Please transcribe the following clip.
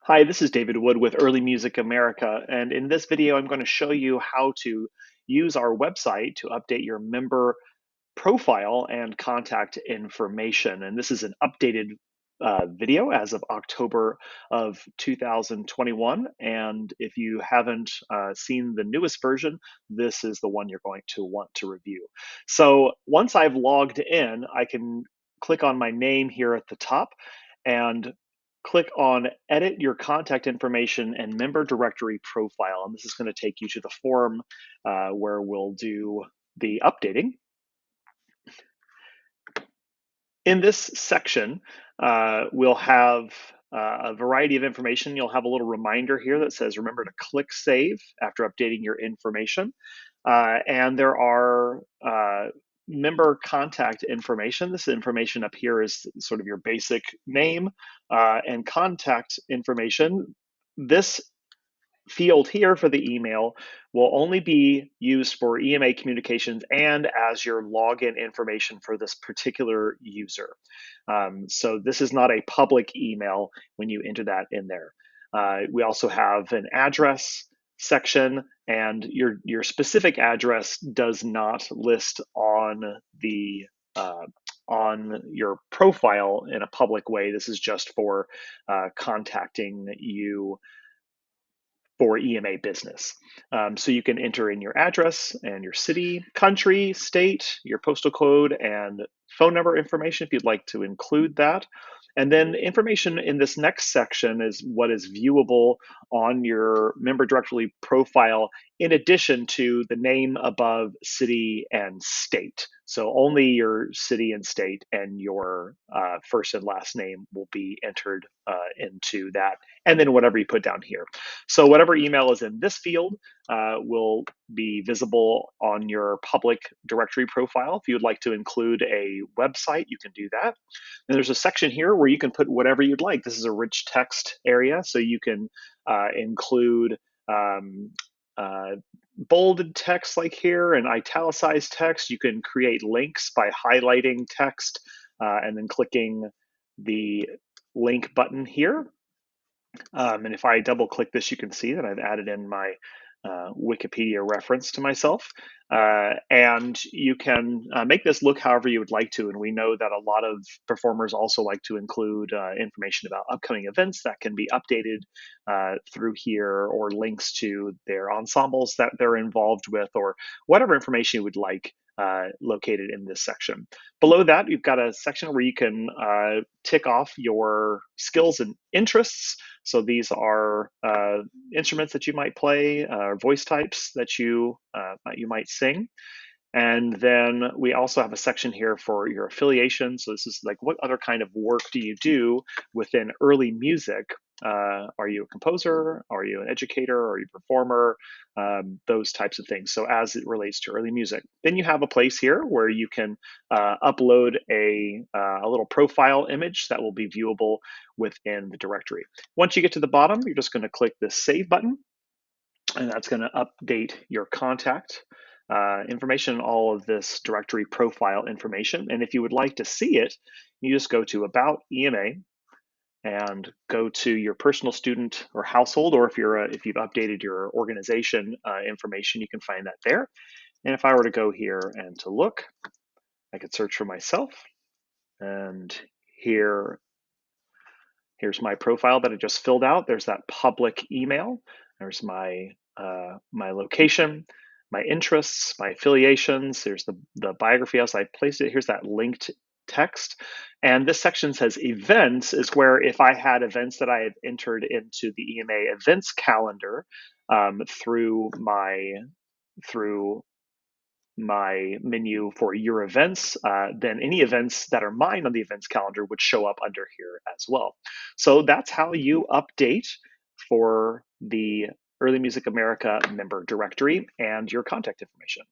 Hi, this is David Wood with Early Music America, and in this video, I'm going to show you how to use our website to update your member profile and contact information. And this is an updated video as of October of 2021. And if you haven't seen the newest version, this is the one you're going to want to review. So once I've logged in, I can click on my name here at the top and click on edit your contact information and member directory profile. And this is going to take you to the form where we'll do the updating. In this section, we'll have a variety of information. You'll have a little reminder here that says, remember to click save after updating your information. And there are member contact information. This information up here is sort of your basic name and contact information. This field here for the email will only be used for EMA communications and as your login information for this particular user. So this is not a public email when you enter that in there. We also have an address section, and your specific address does not list on your profile in a public way. This is just for contacting you for EMA business. So you can enter in your address and your city, country, state, your postal code, and phone number information if you'd like to include that. And then information in this next section is what is viewable on your member directory profile, in addition to the name above city and state. So only your city and state and your first and last name will be entered into that, and then whatever you put down here. So whatever email is in this field will be visible on your public directory profile. If you would like to include a website, you can do that. And there's a section here where you can put whatever you'd like. This is a rich text area, so you can include um, uh, bolded text like here and italicized text. You can create links by highlighting text and then clicking the link button here. And if I double click this, you can see that I've added in my Wikipedia reference to myself. And you can make this look however you would like to. And we know that a lot of performers also like to include information about upcoming events that can be updated through here, or links to their ensembles that they're involved with, or whatever information you would like located in this section. Below that, you've got a section where you can tick off your skills and interests. So these are instruments that you might play, voice types that you might sing. And then we also have a section here for your affiliation. So this is like, what other kind of work do you do within early music? Are you a composer? Are you an educator? Are you a performer? Those types of things. So as it relates to early music, then you have a place here where you can upload a little profile image that will be viewable within the directory. Once you get to the bottom, you're just going to click the save button, and that's going to update your contact information, all of this directory profile information. And if you would like to see it, you just go to About EMA and go to your personal student or household, or if you've updated your organization information, you can find that there. And if I were to go here and to look, I could search for myself, and here's my profile that I just filled out. There's that public email. There's my my location, my interests, my affiliations. There's the biography as I placed it. Here's that linked text. And this section says events, is where if I had events that I had entered into the EMA events calendar through my menu for your events, then any events that are mine on the events calendar would show up under here as well. So that's how you update for the Early Music America member directory and your contact information.